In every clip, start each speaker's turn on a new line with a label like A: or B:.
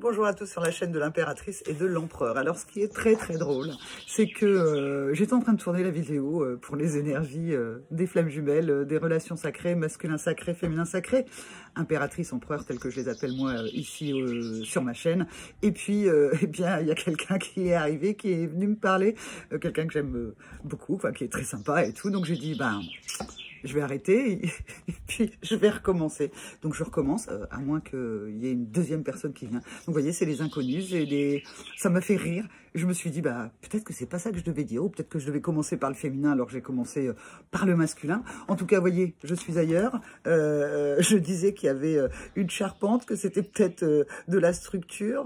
A: Bonjour à tous sur la chaîne de l'impératrice et de l'empereur. Alors ce qui est très drôle, c'est que j'étais en train de tourner la vidéo pour les énergies des flammes jumelles, des relations sacrées, masculin sacré, féminin sacré, impératrice, empereur tel que je les appelle moi ici sur ma chaîne. Et puis eh bien il y a quelqu'un qui est arrivé, qui est venu me parler, quelqu'un que j'aime beaucoup, enfin, qui est très sympa et tout. Donc j'ai dit je vais arrêter et puis je vais recommencer. Donc je recommence, à moins qu'il y ait une deuxième personne qui vient. Donc vous voyez, c'est les inconnus, ça m'a fait rire. Je me suis dit, peut-être que c'est pas ça que je devais dire, ou peut-être que je devais commencer par le féminin alors que j'ai commencé par le masculin. En tout cas, vous voyez, je suis ailleurs. Je disais qu'il y avait une charpente, que c'était peut-être de la structure.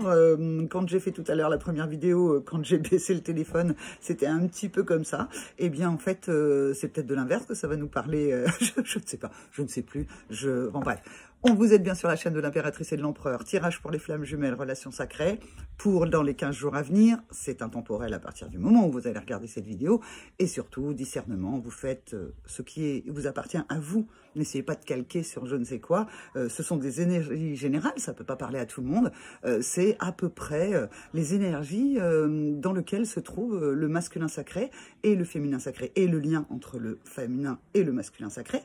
A: Quand j'ai fait tout à l'heure la première vidéo, quand j'ai baissé le téléphone, c'était un petit peu comme ça. Eh bien, en fait, c'est peut-être de l'inverse que ça va nous parler. Je ne sais pas, je ne sais plus. Bon, bref. Vous êtes bien sur la chaîne de l'impératrice et de l'empereur. Tirage pour les flammes jumelles, relations sacrées. Pour dans les 15 jours à venir, c'est intemporel à partir du moment où vous allez regarder cette vidéo. Et surtout, discernement, vous faites ce qui vous appartient à vous. N'essayez pas de calquer sur je ne sais quoi. Ce sont des énergies générales, ça ne peut pas parler à tout le monde. C'est à peu près les énergies dans lesquelles se trouve le masculin sacré et le féminin sacré. Et le lien entre le féminin et le masculin sacré,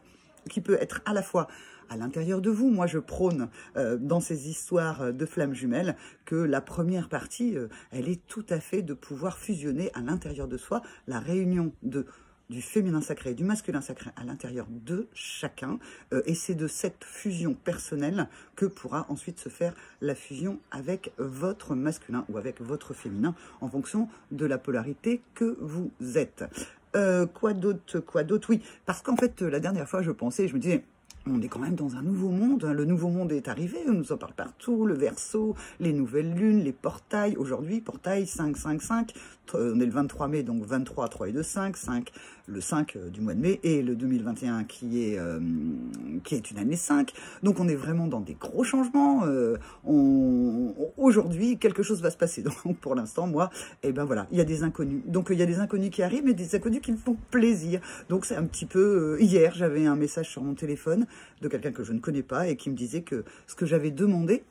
A: qui peut être à la fois à l'intérieur de vous. Moi, je prône dans ces histoires de flammes jumelles que la première partie, elle est tout à fait de pouvoir fusionner à l'intérieur de soi la réunion du féminin sacré et du masculin sacré à l'intérieur de chacun. Et c'est de cette fusion personnelle que pourra ensuite se faire la fusion avec votre masculin ou avec votre féminin en fonction de la polarité que vous êtes. Quoi d'autre? Oui, parce qu'en fait, la dernière fois, je me disais, on est quand même dans un nouveau monde. Le nouveau monde est arrivé, on nous en parle partout, le Verseau, les nouvelles lunes, les portails. Aujourd'hui, portail 5, 5, 5. On est le 23 mai, donc 23, 3 et 2, 5, 5, le 5 du mois de mai, et le 2021 qui est une année 5. Donc on est vraiment dans des gros changements. Aujourd'hui, quelque chose va se passer. Donc pour l'instant, moi, voilà, il y a des inconnus. Donc il y a des inconnus qui arrivent, mais des inconnus qui me font plaisir. Donc c'est un petit peu... hier, j'avais un message sur mon téléphone de quelqu'un que je ne connais pas et qui me disait que ce que j'avais demandé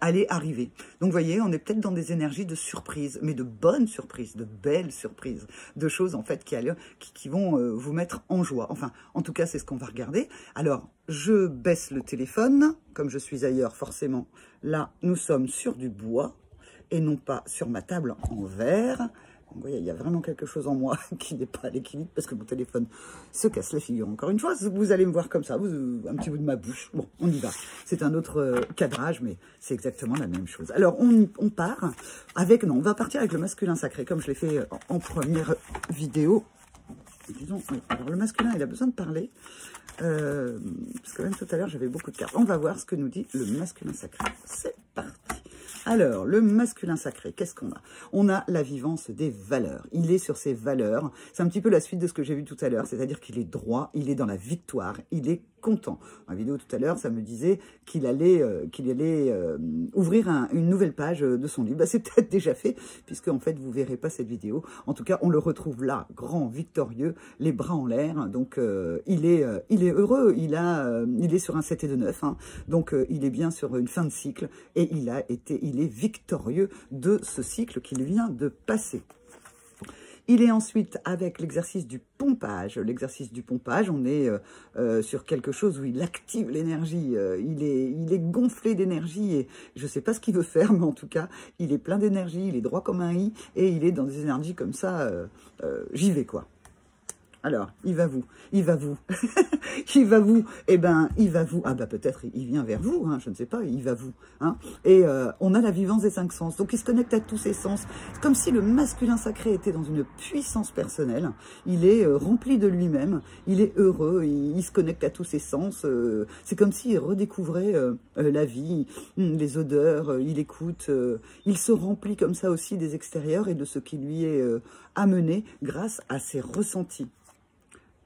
A: allait arriver. Donc vous voyez, on est peut-être dans des énergies de surprise, mais de bonnes surprises, de belles surprises, de choses en fait qui vont vous mettre en joie. Enfin, en tout cas, c'est ce qu'on va regarder. Alors, je baisse le téléphone, comme je suis ailleurs forcément. Là, nous sommes sur du bois et non pas sur ma table en verre. Vous voyez, il y a vraiment quelque chose en moi qui n'est pas à l'équilibre parce que mon téléphone se casse la figure. Encore une fois, vous allez me voir comme ça, un petit bout de ma bouche. Bon, on y va. C'est un autre cadrage, mais c'est exactement la même chose. Alors, on part avec... Non, on va partir avec le masculin sacré, comme je l'ai fait en première vidéo. Disons, oui. Alors, le masculin, il a besoin de parler. Parce que même tout à l'heure, j'avais beaucoup de cartes. On va voir ce que nous dit le masculin sacré. C'est parti. Alors, le masculin sacré, qu'est-ce qu'on a? On a la vivance des valeurs. Il est sur ses valeurs. C'est un petit peu la suite de ce que j'ai vu tout à l'heure, c'est-à-dire qu'il est droit, il est dans la victoire, il est content. Dans la vidéo tout à l'heure, ça me disait qu'il allait ouvrir une nouvelle page de son livre. C'est peut-être déjà fait, puisque en fait, vous verrez pas cette vidéo. En tout cas, on le retrouve là, grand, victorieux, les bras en l'air. Donc, il est heureux. Il est sur un 7 et de 9. Hein. Donc, il est bien sur une fin de cycle. Et il est victorieux de ce cycle qu'il vient de passer. Il est ensuite avec l'exercice du pompage. L'exercice du pompage, on est sur quelque chose où il active l'énergie. Il est gonflé d'énergie et je ne sais pas ce qu'il veut faire, mais en tout cas, il est plein d'énergie, il est droit comme un i et il est dans des énergies comme ça. J'y vais, quoi. Alors, il va vous, il va vous, il va vous, il va vous, peut-être il vient vers vous, hein, je ne sais pas, il va vous, hein, et on a la vivance des 5 sens, donc il se connecte à tous ses sens, c'est comme si le masculin sacré était dans une puissance personnelle, il est rempli de lui-même, il est heureux, il se connecte à tous ses sens, c'est comme s'il redécouvrait la vie, les odeurs, il écoute, il se remplit comme ça aussi des extérieurs et de ce qui lui est amené grâce à ses ressentis.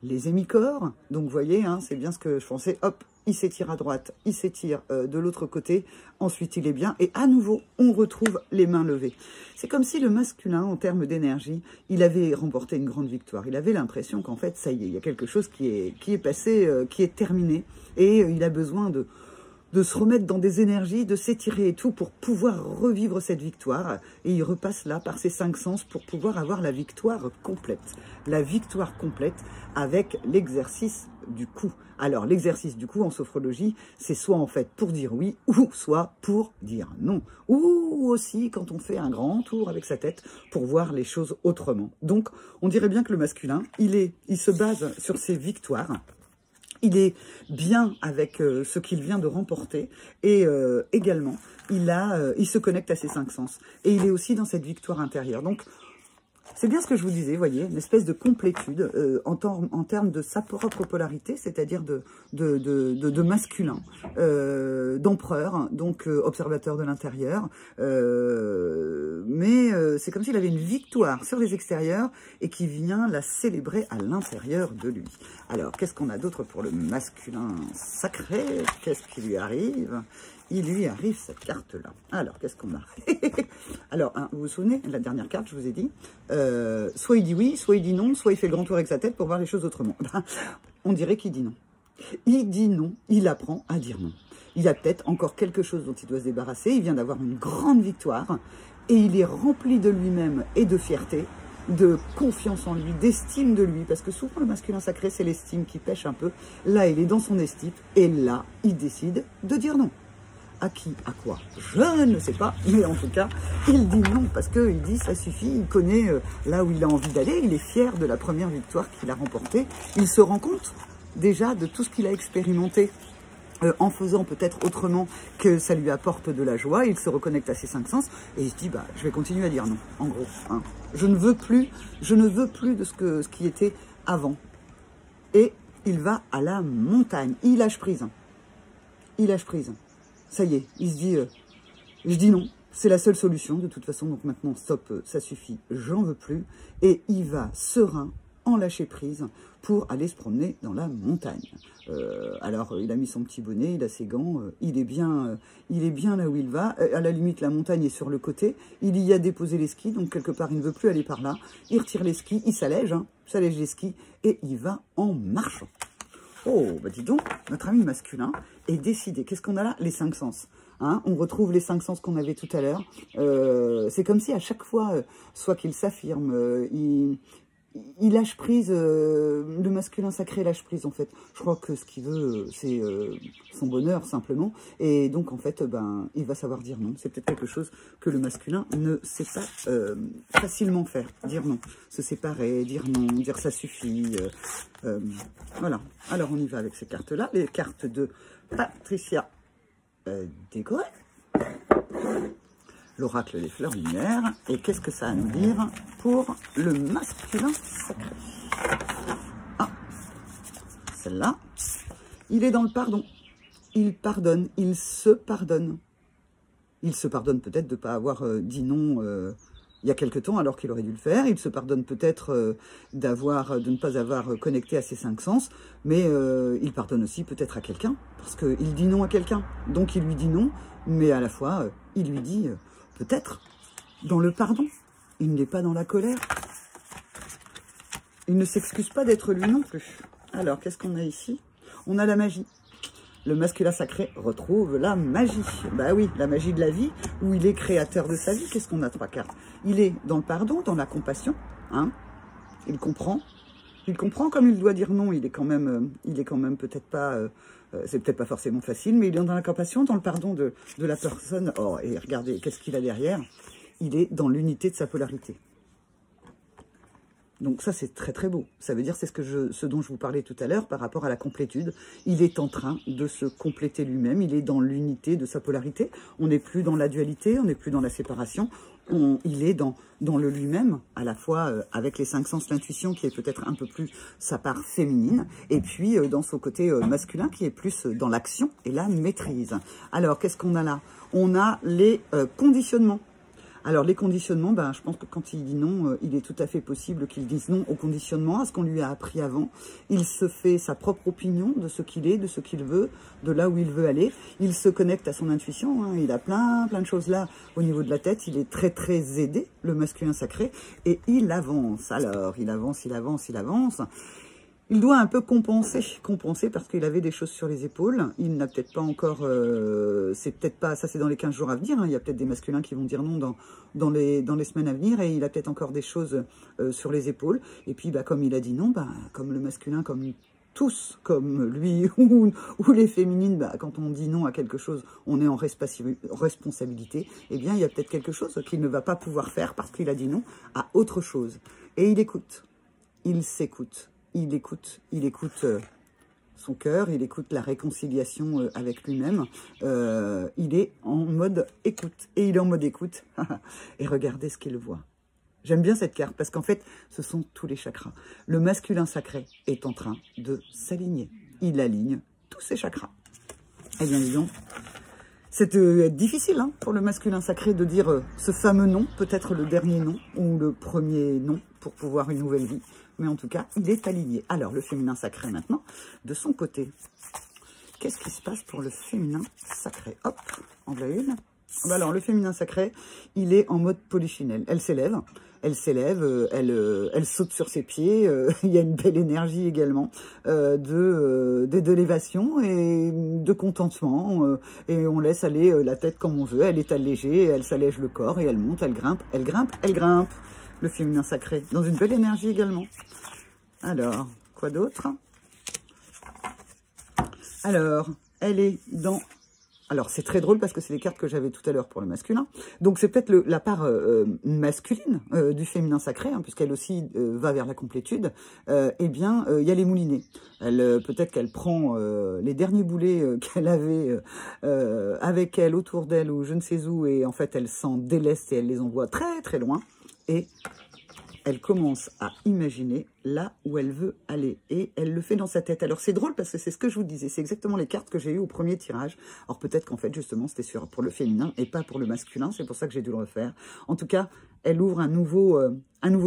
A: Les hémicorps, donc vous voyez, hein, c'est bien ce que je pensais, hop, il s'étire à droite, il s'étire de l'autre côté, ensuite il est bien, et à nouveau, on retrouve les mains levées. C'est comme si le masculin, en termes d'énergie, il avait remporté une grande victoire. Il avait l'impression qu'en fait, ça y est, il y a quelque chose qui est passé, qui est terminé, et il a besoin de de se remettre dans des énergies, de s'étirer et tout pour pouvoir revivre cette victoire. Et il repasse là par ses 5 sens pour pouvoir avoir la victoire complète. La victoire complète avec l'exercice du coup. Alors, l'exercice du coup en sophrologie, c'est soit en fait pour dire oui, ou soit pour dire non. Ou aussi quand on fait un grand tour avec sa tête pour voir les choses autrement. Donc, on dirait bien que le masculin, il se base sur ses victoires. Il est bien avec ce qu'il vient de remporter et également, il se connecte à ses 5 sens. Et il est aussi dans cette victoire intérieure. Donc, c'est bien ce que je vous disais, vous voyez, une espèce de complétude en termes de sa propre polarité, c'est-à-dire de masculin, d'empereur, donc observateur de l'intérieur. Mais c'est comme s'il avait une victoire sur les extérieurs et qui vient la célébrer à l'intérieur de lui. Alors, qu'est-ce qu'on a d'autre pour le masculin sacré? Qu'est-ce qui lui arrive? Il lui arrive cette carte-là. Alors, qu'est-ce qu'on a? Alors, hein, vous vous souvenez, la dernière carte, je vous ai dit, soit il dit oui, soit il dit non, soit il fait le grand tour avec sa tête pour voir les choses autrement. On dirait qu'il dit non. Il dit non, il apprend à dire non. Il a peut-être encore quelque chose dont il doit se débarrasser, il vient d'avoir une grande victoire, et il est rempli de lui-même et de fierté, de confiance en lui, d'estime de lui, parce que souvent le masculin sacré, c'est l'estime qui pêche un peu. Là, il est dans son estime, et là, il décide de dire non. À qui? À quoi? Je ne sais pas, mais en tout cas, il dit non, parce qu'il dit ça suffit, il connaît là où il a envie d'aller, il est fier de la première victoire qu'il a remportée, il se rend compte déjà de tout ce qu'il a expérimenté en faisant peut-être autrement que ça lui apporte de la joie, il se reconnecte à ses 5 sens, et il se dit, bah, je vais continuer à dire non, en gros. Hein. Je ne veux plus de ce qui était avant. Et il va à la montagne, il lâche prise. Il lâche prise. Ça y est, il se dit, je dis non, c'est la seule solution de toute façon, donc maintenant, stop, ça suffit, j'en veux plus. Et il va serein, en lâcher prise, pour aller se promener dans la montagne. Alors, il a mis son petit bonnet, il a ses gants, il est bien là où il va. À la limite, la montagne est sur le côté, il y a déposé les skis, donc quelque part, il ne veut plus aller par là. Il retire les skis, il s'allège, hein, s'allège les skis, et il va en marchant. Oh, bah dis donc, notre ami masculin est décidé. Qu'est-ce qu'on a là? Les 5 sens. Hein, on retrouve les 5 sens qu'on avait tout à l'heure. C'est comme si à chaque fois, soit qu'il s'affirme, il lâche prise, le masculin sacré lâche prise en fait. Je crois que ce qu'il veut, c'est son bonheur simplement. Et donc en fait, ben, il va savoir dire non. C'est peut-être quelque chose que le masculin ne sait pas facilement faire. Dire non, se séparer, dire non, dire ça suffit. Voilà. Alors on y va avec ces cartes-là. Les cartes de Patricia Décoré. L'oracle des fleurs lumière. Et qu'est-ce que ça a à nous dire pour le masculin sacré? Ah, celle-là. Il est dans le pardon. Il pardonne. Il se pardonne. Il se pardonne peut-être de ne pas avoir dit non il y a quelque temps alors qu'il aurait dû le faire. Il se pardonne peut-être de ne pas avoir connecté à ses 5 sens. Mais il pardonne aussi peut-être à quelqu'un. Parce qu'il dit non à quelqu'un. Donc il lui dit non. Mais à la fois, il lui dit... peut-être dans le pardon. Il n'est pas dans la colère. Il ne s'excuse pas d'être lui non plus. Alors, qu'est-ce qu'on a ici? On a la magie. Le masculin sacré retrouve la magie. Bah oui, la magie de la vie, où il est créateur de sa vie. Qu'est-ce qu'on a? 3 cartes. Il est dans le pardon, dans la compassion. Hein, il comprend. Il comprend comme il doit dire non. Il est quand même peut-être pas... c'est peut-être pas forcément facile, mais il est dans la compassion, dans le pardon de la personne. Oh, et regardez, qu'est-ce qu'il a derrière? Il est dans l'unité de sa polarité. Donc ça, c'est très très beau. Ça veut dire, c'est ce dont je vous parlais tout à l'heure par rapport à la complétude. Il est en train de se compléter lui-même. Il est dans l'unité de sa polarité. On n'est plus dans la dualité, on n'est plus dans la séparation. Il est dans le lui-même, à la fois avec les 5 sens, l'intuition qui est peut-être un peu plus sa part féminine, et puis dans son côté masculin qui est plus dans l'action et la maîtrise. Alors, qu'est-ce qu'on a là? On a les conditionnements. Alors, les conditionnements, ben, je pense que quand il dit non, il est tout à fait possible qu'il dise non au conditionnement, à ce qu'on lui a appris avant. Il se fait sa propre opinion de ce qu'il est, de ce qu'il veut, de là où il veut aller. Il se connecte à son intuition. Hein. Il a plein de choses là au niveau de la tête. Il est très, très aidé, le masculin sacré. Et il avance. Alors, il avance. Il doit un peu compenser parce qu'il avait des choses sur les épaules. Il n'a peut-être pas encore, c'est peut-être pas, ça c'est dans les 15 jours à venir, hein. Il y a peut-être des masculins qui vont dire non dans les semaines à venir, et il a peut-être encore des choses sur les épaules. Et puis, bah, comme il a dit non, bah, comme le masculin, comme tous, comme lui ou les féminines, bah, quand on dit non à quelque chose, on est en responsabilité. Eh bien, il y a peut-être quelque chose qu'il ne va pas pouvoir faire parce qu'il a dit non à autre chose. Et il écoute, il s'écoute. Il écoute son cœur, il écoute la réconciliation avec lui-même. Il est en mode écoute. Et il est en mode écoute. Et regardez ce qu'il voit. J'aime bien cette carte parce qu'en fait, ce sont tous les chakras. Le masculin sacré est en train de s'aligner. Il aligne tous ses chakras. Eh bien, disons, c'est difficile hein, pour le masculin sacré de dire ce fameux non, peut-être le dernier non ou le premier non pour pouvoir une nouvelle vie. Mais en tout cas, il est aligné. Alors, le féminin sacré maintenant, de son côté, qu'est-ce qui se passe pour le féminin sacré? Hop, en voilà une. Alors, le féminin sacré, il est en mode polychinelle. Elle s'élève, elle saute sur ses pieds. Il y a une belle énergie également d'élévation et de contentement. Et on laisse aller la tête comme on veut. Elle est allégée, elle s'allège le corps et elle monte, elle grimpe, elle grimpe, elle grimpe. Le féminin sacré, dans une belle énergie également. Alors, quoi d'autre? Alors, elle est dans... Alors, c'est très drôle parce que c'est les cartes que j'avais tout à l'heure pour le masculin. Donc, c'est peut-être la part masculine du féminin sacré, hein, puisqu'elle aussi va vers la complétude. Eh bien, il y a les moulinets. Peut-être qu'elle prend les derniers boulets qu'elle avait avec elle, autour d'elle, ou je ne sais où, et en fait, elle s'en déleste et elle les envoie très, très loin. Et elle commence à imaginer là où elle veut aller. Et elle le fait dans sa tête. Alors, c'est drôle parce que c'est ce que je vous disais. C'est exactement les cartes que j'ai eues au premier tirage. Alors, peut-être qu'en fait, justement, c'était pour le féminin et pas pour le masculin. C'est pour ça que j'ai dû le refaire. En tout cas, elle ouvre un nouveau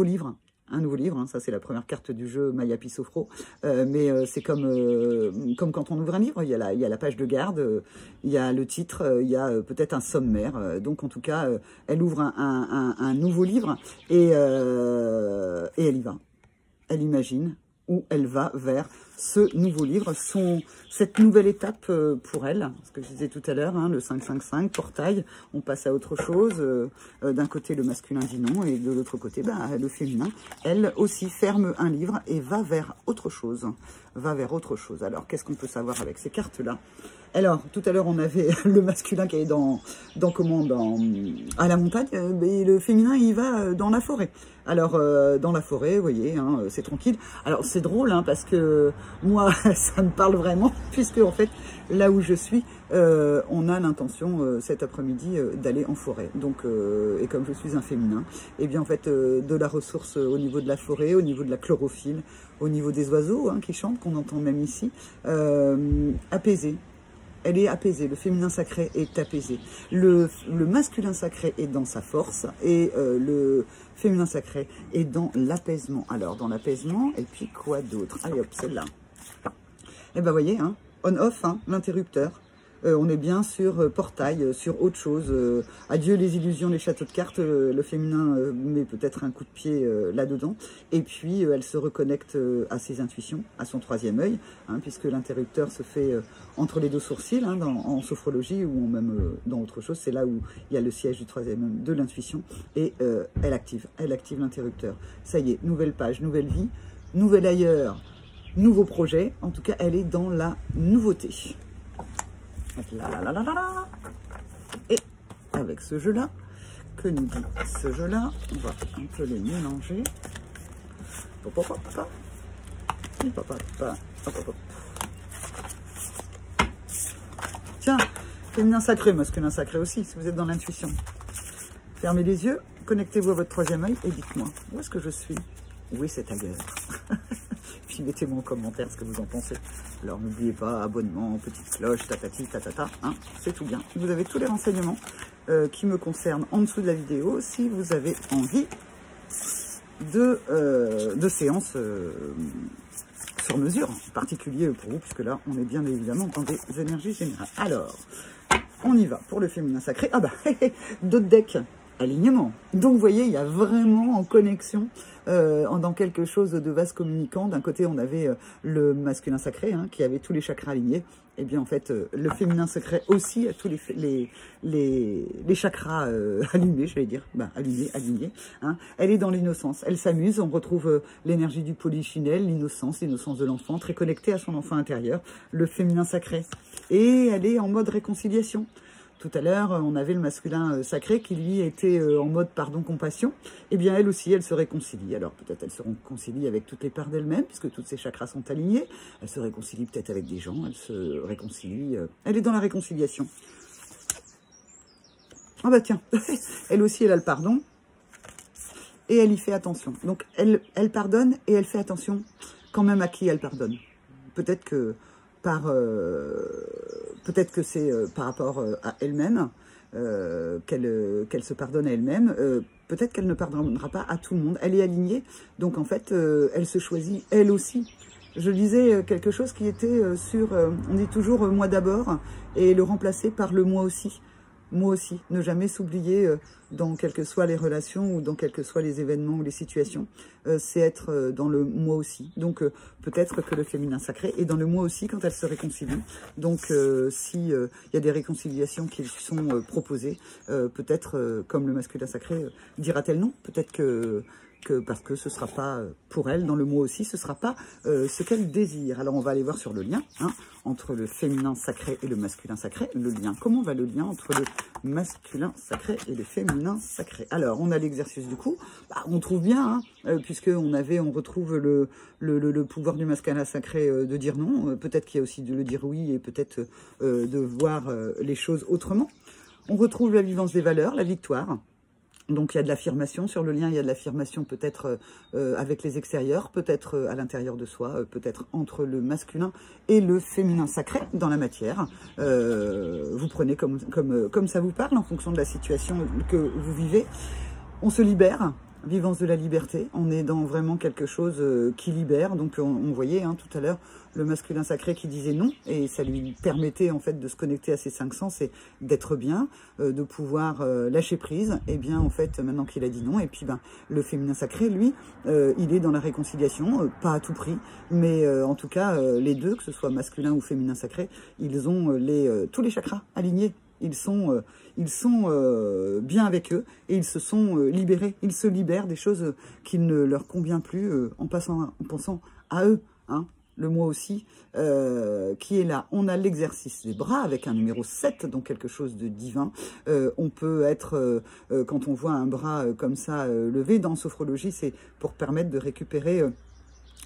A: livre. Un nouveau livre, hein, ça c'est la première carte du jeu Maya Pisofro, mais c'est comme quand on ouvre un livre, il y a la page de garde, il y a le titre, il y a peut-être un sommaire, donc en tout cas elle ouvre un nouveau livre et elle y va, elle imagine où elle va vers ce nouveau livre, cette nouvelle étape pour elle, ce que je disais tout à l'heure, hein, le 5-5-5, portail, on passe à autre chose, d'un côté le masculin dit non, et de l'autre côté bah, le féminin, elle aussi ferme un livre et va vers autre chose, Alors, qu'est-ce qu'on peut savoir avec ces cartes-là? Alors, tout à l'heure, on avait le masculin qui est à la montagne, et le féminin, il va dans la forêt. Alors, dans la forêt, vous voyez, hein, c'est tranquille. Alors, c'est drôle, hein, parce que moi, ça me parle vraiment, puisque, en fait, là où je suis, on a l'intention, cet après-midi, d'aller en forêt. Donc, et comme je suis un féminin, eh bien, en fait, de la ressource au niveau de la forêt, au niveau de la chlorophylle, au niveau des oiseaux hein, qui chantent, qu'on entend même ici, apaisée. Elle est apaisée, le féminin sacré est apaisé. Le masculin sacré est dans sa force et le féminin sacré est dans l'apaisement. Alors, dans l'apaisement, et puis quoi d'autre? Allez hop, celle-là. Eh ben, voyez, hein, on-off, hein, l'interrupteur. On est bien sur portail, sur autre chose. Adieu les illusions, les châteaux de cartes. Le féminin met peut-être un coup de pied là-dedans. Et puis, elle se reconnecte à ses intuitions, à son troisième œil, hein, puisque l'interrupteur se fait entre les deux sourcils, hein, en sophrologie ou même dans autre chose. C'est là où il y a le siège du troisième œil, de l'intuition. Et elle active l'interrupteur. Ça y est, nouvelle page, nouvelle vie, nouvel ailleurs, nouveau projet. En tout cas, elle est dans la nouveauté. Et avec ce jeu-là, que nous dit ce jeu-là? On va un peu les mélanger. Tiens, féminin sacré, masculin sacré aussi, si vous êtes dans l'intuition. Fermez les yeux, connectez-vous à votre troisième œil et dites-moi, où est-ce que je suis? Oui, c'est ailleurs. Puis mettez-moi en commentaire ce que vous en pensez. Alors n'oubliez pas, abonnement, petite cloche, tatati, tatata, hein, c'est tout bien. Vous avez tous les renseignements qui me concernent en dessous de la vidéo si vous avez envie de séances sur mesure, en particulier pour vous, puisque là on est bien évidemment dans des énergies générales. Alors, on y va pour le féminin sacré. Ah bah, d'autres decks. alignement. Donc vous voyez, il y a vraiment en connexion dans quelque chose de vase communicant. D'un côté, on avait le masculin sacré hein, qui avait tous les chakras alignés. Et bien en fait, le féminin sacré aussi a tous les chakras allumés, j'allais dire, alignés. Hein. Elle est dans l'innocence, elle s'amuse, on retrouve l'énergie du polychinelle, l'innocence de l'enfant, très connectée à son enfant intérieur, le féminin sacré. Et elle est en mode réconciliation. Tout à l'heure, on avait le masculin sacré qui, lui, était en mode pardon-compassion. Eh bien, elle aussi, elle se réconcilie. Alors, peut-être elle se réconcilie avec toutes les parts d'elle-même, puisque toutes ses chakras sont alignés. Elle se réconcilie peut-être avec des gens. Elle se réconcilie. Elle est dans la réconciliation. Ah bah tiens, elle aussi, elle a le pardon. Et elle y fait attention. Donc, elle pardonne et elle fait attention quand même à qui elle pardonne. Peut-être que c'est par rapport à elle-même qu'elle se pardonne à elle-même. Peut-être qu'elle ne pardonnera pas à tout le monde. Elle est alignée, donc en fait, elle se choisit elle aussi. Je lisais quelque chose qui était sur, on dit toujours moi d'abord, et le remplacer par le moi aussi. Moi aussi, ne jamais s'oublier dans quelles que soient les relations ou dans quels que soient les événements ou les situations, c'est être dans le moi aussi. Donc peut-être que le féminin sacré est dans le moi aussi quand elle se réconcilie. Donc si il y a des réconciliations qui sont proposées, peut-être comme le masculin sacré dira-t-elle non, peut-être que parce que ce ne sera pas pour elle, dans le mot aussi, ce ne sera pas ce qu'elle désire. Alors on va aller voir sur le lien hein, entre le féminin sacré et le masculin sacré. Le lien, comment va le lien entre le masculin sacré et le féminin sacré? Alors on a l'exercice du coup, on trouve bien, hein, puisque on retrouve le pouvoir du masculin sacré de dire non. Peut-être qu'il y a aussi de le dire oui et peut-être de voir les choses autrement. On retrouve la vivance des valeurs, la victoire. Donc, il y a de l'affirmation sur le lien, il y a de l'affirmation peut-être avec les extérieurs, peut-être à l'intérieur de soi, peut-être entre le masculin et le féminin sacré dans la matière. Vous prenez comme ça vous parle en fonction de la situation que vous vivez. On se libère. Vivance de la liberté, on est dans vraiment quelque chose qui libère. Donc on voyait hein, tout à l'heure le masculin sacré qui disait non et ça lui permettait en fait de se connecter à ses 5 sens et d'être bien, de pouvoir lâcher prise. Et bien en fait maintenant qu'il a dit non, et puis le féminin sacré lui, il est dans la réconciliation, pas à tout prix, mais en tout cas les deux, que ce soit masculin ou féminin sacré, ils ont tous les chakras alignés. Ils sont bien avec eux et ils se sont libérés. Ils se libèrent des choses qui ne leur conviennent plus en pensant à eux. Hein, le moi aussi qui est là. On a l'exercice des bras avec un numéro 7, donc quelque chose de divin. On peut être, quand on voit un bras comme ça levé, dans sophrologie, c'est pour permettre de récupérer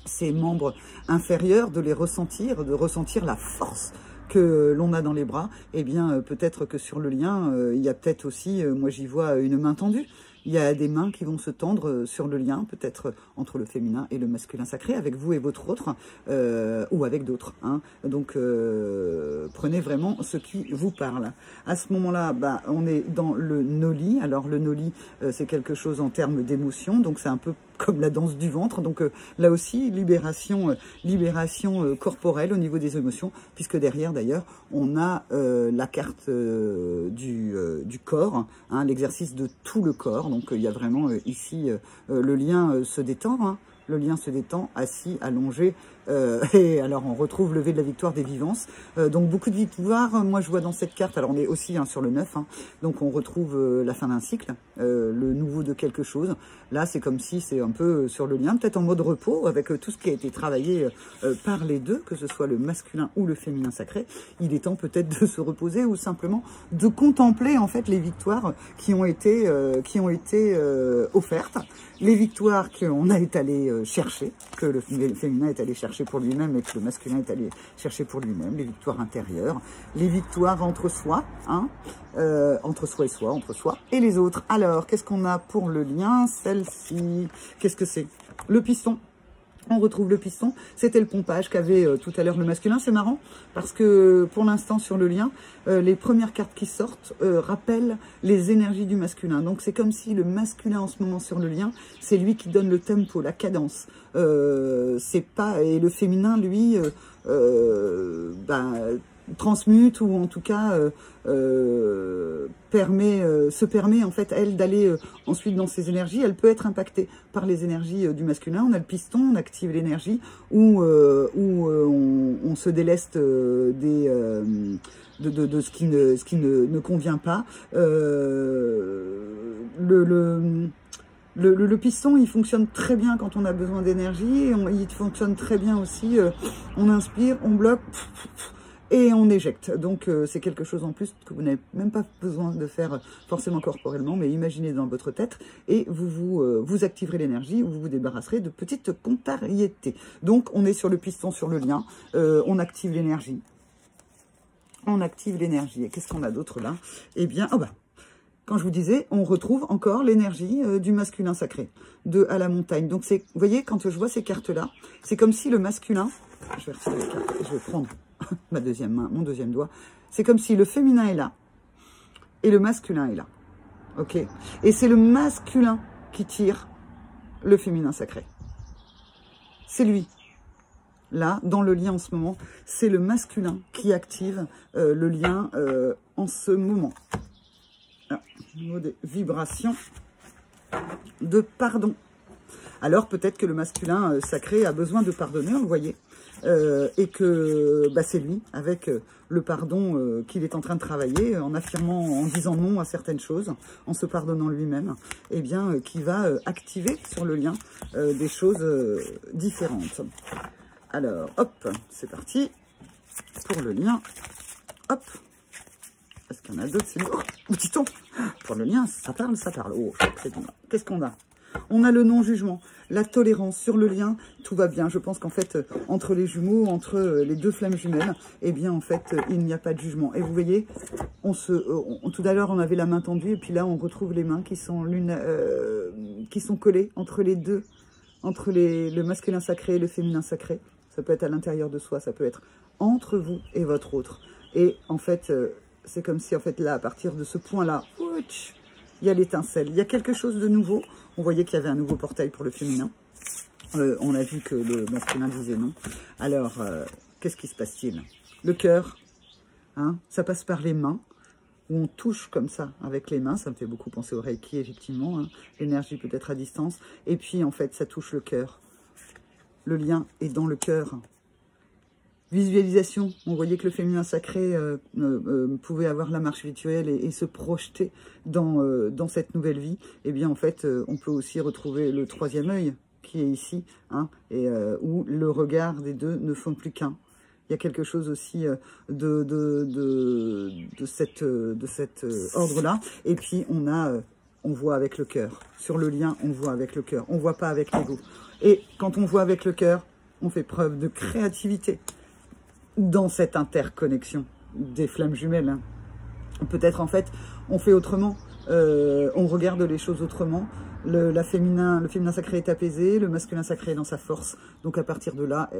A: ses membres inférieurs, de les ressentir, de ressentir la force que l'on a dans les bras. Eh bien, peut-être que sur le lien, il y a peut-être aussi, moi j'y vois une main tendue. Il y a des mains qui vont se tendre sur le lien, peut-être entre le féminin et le masculin sacré, avec vous et votre autre, ou avec d'autres. Hein. Donc, prenez vraiment ce qui vous parle. À ce moment-là, on est dans le noli. Alors, le noli, c'est quelque chose en termes d'émotion, donc c'est un peu comme la danse du ventre. Donc là aussi, libération corporelle au niveau des émotions, puisque derrière, d'ailleurs, on a la carte du corps, hein, l'exercice de tout le corps. Donc il y a vraiment ici, le lien se détend, hein, le lien se détend, assis, allongé. Et alors on retrouve lever de la victoire des vivances. Donc beaucoup de victoires, moi je vois dans cette carte, alors on est aussi sur le 9, hein, donc on retrouve la fin d'un cycle, le nouveau de quelque chose. Là c'est comme si c'est un peu sur le lien, peut-être en mode repos, avec tout ce qui a été travaillé par les deux, que ce soit le masculin ou le féminin sacré. Il est temps peut-être de se reposer ou simplement de contempler en fait les victoires qui ont été offertes, les victoires qu'on est allé chercher, que le féminin est allé chercher pour lui-même et que le masculin est allé chercher pour lui-même, les victoires intérieures, les victoires entre soi, hein, entre soi et soi, entre soi et les autres. Alors, qu'est-ce qu'on a pour le lien? Celle-ci, qu'est-ce que c'est? Le piston. On retrouve le piston, c'était le pompage qu'avait tout à l'heure le masculin. C'est marrant parce que pour l'instant sur le lien, les premières cartes qui sortent rappellent les énergies du masculin. Donc c'est comme si le masculin en ce moment sur le lien, c'est lui qui donne le tempo, la cadence. C'est pas, et le féminin lui transmute ou en tout cas se permet en fait elle d'aller ensuite dans ses énergies. Elle peut être impactée par les énergies du masculin. On a le piston, on active l'énergie où on se déleste de ce qui ne convient pas. Le piston, il fonctionne très bien quand on a besoin d'énergie. Il fonctionne très bien aussi. On inspire, on bloque et on éjecte. Donc, c'est quelque chose en plus que vous n'avez même pas besoin de faire forcément corporellement, mais imaginez dans votre tête et vous activerez l'énergie ou vous vous débarrasserez de petites contrariétés. Donc, on est sur le piston, sur le lien. On active l'énergie. On active l'énergie. Et qu'est-ce qu'on a d'autre là? Eh bien, quand je vous disais, on retrouve encore l'énergie du masculin sacré, de à la montagne. Donc, vous voyez, quand je vois ces cartes-là, c'est comme si le masculin, je vais retirer les cartes, je vais prendre ma deuxième main, mon deuxième doigt, c'est comme si le féminin est là et le masculin est là. Ok? Et c'est le masculin qui tire le féminin sacré. C'est lui. Là, dans le lien en ce moment, c'est le masculin qui active le lien en ce moment. Au niveau des vibrations de pardon. Alors peut-être que le masculin sacré a besoin de pardonner, vous voyez, et que c'est lui, avec le pardon qu'il est en train de travailler, en affirmant, en disant non à certaines choses, en se pardonnant lui-même, eh bien, qui va activer sur le lien des choses différentes. Alors, hop, c'est parti pour le lien. Hop. Est-ce qu'il y en a d'autres? C'est lourd. Petit ton. Pour le lien, ça parle, ça parle. Oh, c'est bien. Qu'est-ce qu'on a? On a le non-jugement, la tolérance sur le lien, tout va bien. Je pense qu'en fait, entre les jumeaux, entre les deux flammes jumelles, eh bien, en fait, il n'y a pas de jugement. Et vous voyez, tout à l'heure, on avait la main tendue, et puis là, on retrouve les mains qui sont qui sont collées entre les deux, entre le masculin sacré et le féminin sacré. Ça peut être à l'intérieur de soi, ça peut être entre vous et votre autre. Et en fait, c'est comme si, en fait, là, à partir de ce point-là, il y a l'étincelle. Il y a quelque chose de nouveau. On voyait qu'il y avait un nouveau portail pour le féminin. On a vu que le masculin disait non. Alors, qu'est-ce qui se passe-t-il? Le cœur, hein, ça passe par les mains, où on touche comme ça avec les mains. Ça me fait beaucoup penser au Reiki, effectivement. Hein. L'énergie peut être à distance. Et puis, en fait, ça touche le cœur. Le lien est dans le cœur. Visualisation, on voyait que le féminin sacré pouvait avoir la marche rituelle et se projeter dans cette nouvelle vie. Eh bien, en fait, on peut aussi retrouver le troisième œil qui est ici, hein, et où le regard des deux ne font plus qu'un. Il y a quelque chose aussi de cet ordre-là. Et puis, on voit avec le cœur. Sur le lien, on voit avec le cœur. On ne voit pas avec l'ego. Et quand on voit avec le cœur, on fait preuve de créativité dans cette interconnexion des flammes jumelles. Hein. Peut-être, en fait, on fait autrement. On regarde les choses autrement. Le féminin sacré est apaisé, le masculin sacré est dans sa force. Donc, à partir de là,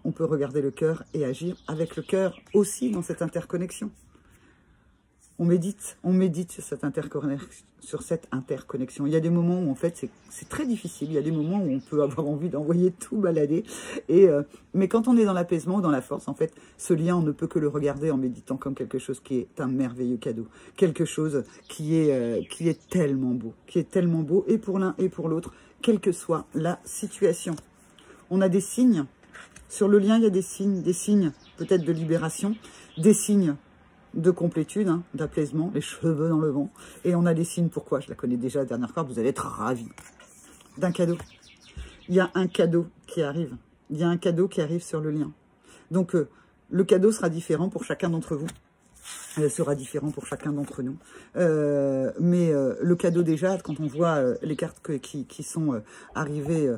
A: on peut regarder le cœur et agir avec le cœur aussi dans cette interconnexion. On médite sur cette interconnexion. Il y a des moments où, en fait, c'est très difficile. Il y a des moments où on peut avoir envie d'envoyer tout balader. Mais quand on est dans l'apaisement, dans la force, en fait, ce lien, on ne peut que le regarder en méditant comme quelque chose qui est un merveilleux cadeau. Quelque chose qui est tellement beau. Et pour l'un et pour l'autre, quelle que soit la situation. On a des signes. Sur le lien, il y a des signes peut-être de libération, des signes de complétude, hein, d'apaisement, les cheveux dans le vent. Et on a des signes, pourquoi? Je la connais déjà la dernière carte, vous allez être ravis. D'un cadeau. Il y a un cadeau qui arrive. Il y a un cadeau qui arrive sur le lien. Donc, le cadeau sera différent pour chacun d'entre vous. Sera différent pour chacun d'entre nous. Mais le cadeau déjà, quand on voit les cartes qui sont arrivées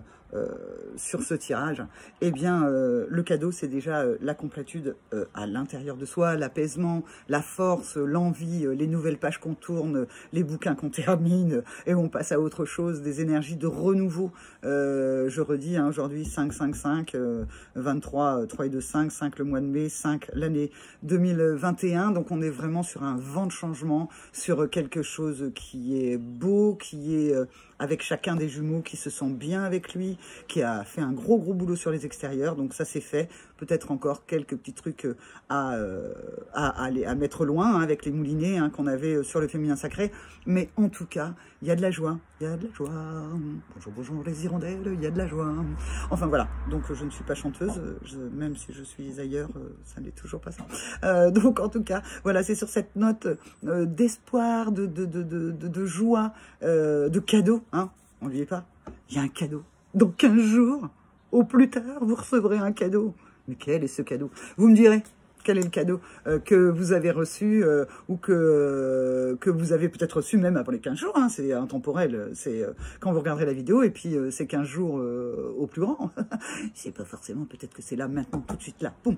A: sur ce tirage, eh bien, le cadeau, c'est déjà la complétude à l'intérieur de soi, l'apaisement, la force, l'envie, les nouvelles pages qu'on tourne, les bouquins qu'on termine, et on passe à autre chose, des énergies de renouveau. Je redis, hein, aujourd'hui, 5, 5, 5, 23, 3 et 2, 5, 5 le mois de mai, 5 l'année 2021. Donc, on est vraiment sur un vent de changement, sur quelque chose qui est beau, qui est avec chacun des jumeaux qui se sent bien avec lui, qui a fait un gros boulot sur les extérieurs. Donc ça c'est fait. Peut-être encore quelques petits trucs à mettre loin hein, avec les moulinets hein, qu'on avait sur le féminin sacré. Mais en tout cas, il y a de la joie. Il y a de la joie. Bonjour, bonjour les hirondelles, il y a de la joie. Enfin voilà, donc je ne suis pas chanteuse, même si je suis ailleurs, ça n'est toujours pas ça. Donc en tout cas, voilà, c'est sur cette note d'espoir, de joie, de cadeau, hein, n'oubliez pas, il y a un cadeau. Dans 15 jours, au plus tard, vous recevrez un cadeau. Mais quel est ce cadeau? Vous me direz. Quel est le cadeau que vous avez reçu ou que vous avez peut-être reçu même avant les 15 jours, hein, c'est intemporel, c'est quand vous regarderez la vidéo et puis c'est 15 jours au plus grand. C'est pas forcément, peut-être que c'est là, maintenant, tout de suite là, boum,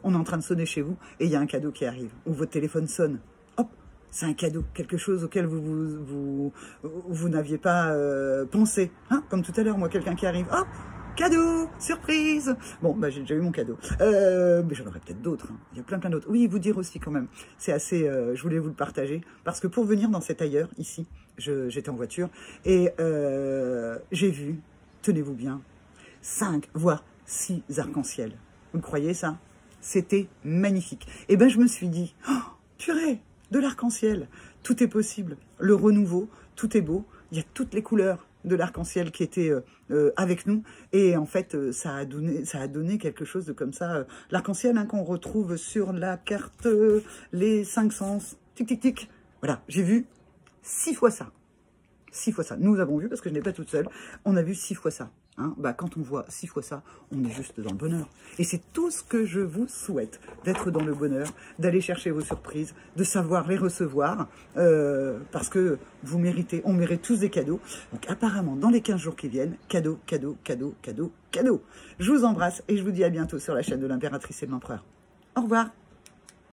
A: on est en train de sonner chez vous et il y a un cadeau qui arrive, ou votre téléphone sonne, hop, c'est un cadeau, quelque chose auquel vous n'aviez pas pensé, hein, comme tout à l'heure, moi, quelqu'un qui arrive, hop, cadeau, surprise. Bon, bah, j'ai déjà eu mon cadeau. Mais j'en aurai peut-être d'autres. Hein. Il y a plein d'autres. Oui, vous dire aussi quand même. C'est assez... je voulais vous le partager. Parce que pour venir dans cet ailleurs, ici, j'étais en voiture. Et j'ai vu, tenez-vous bien, 5, voire 6 arcs-en-ciel. Vous croyez ça? C'était magnifique. Et ben je me suis dit, oh, purée, de l'arc-en-ciel. Tout est possible. Le renouveau, tout est beau. Il y a toutes les couleurs de l'arc-en-ciel qui était avec nous et en fait ça a donné quelque chose de comme ça, l'arc-en-ciel hein, qu'on retrouve sur la carte les 5 sens, tic tic tic, voilà, j'ai vu 6 fois ça, 6 fois ça, nous avons vu parce que je n'ai pas toute seule, on a vu 6 fois ça. Hein, bah, quand on voit 6 fois ça, on est juste dans le bonheur. Et c'est tout ce que je vous souhaite, d'être dans le bonheur, d'aller chercher vos surprises, de savoir les recevoir, parce que vous méritez, on mérite tous des cadeaux. Donc apparemment, dans les 15 jours qui viennent, cadeau, cadeau, cadeau, cadeau, cadeau. Je vous embrasse et je vous dis à bientôt sur la chaîne de l'impératrice et de l'empereur. Au revoir.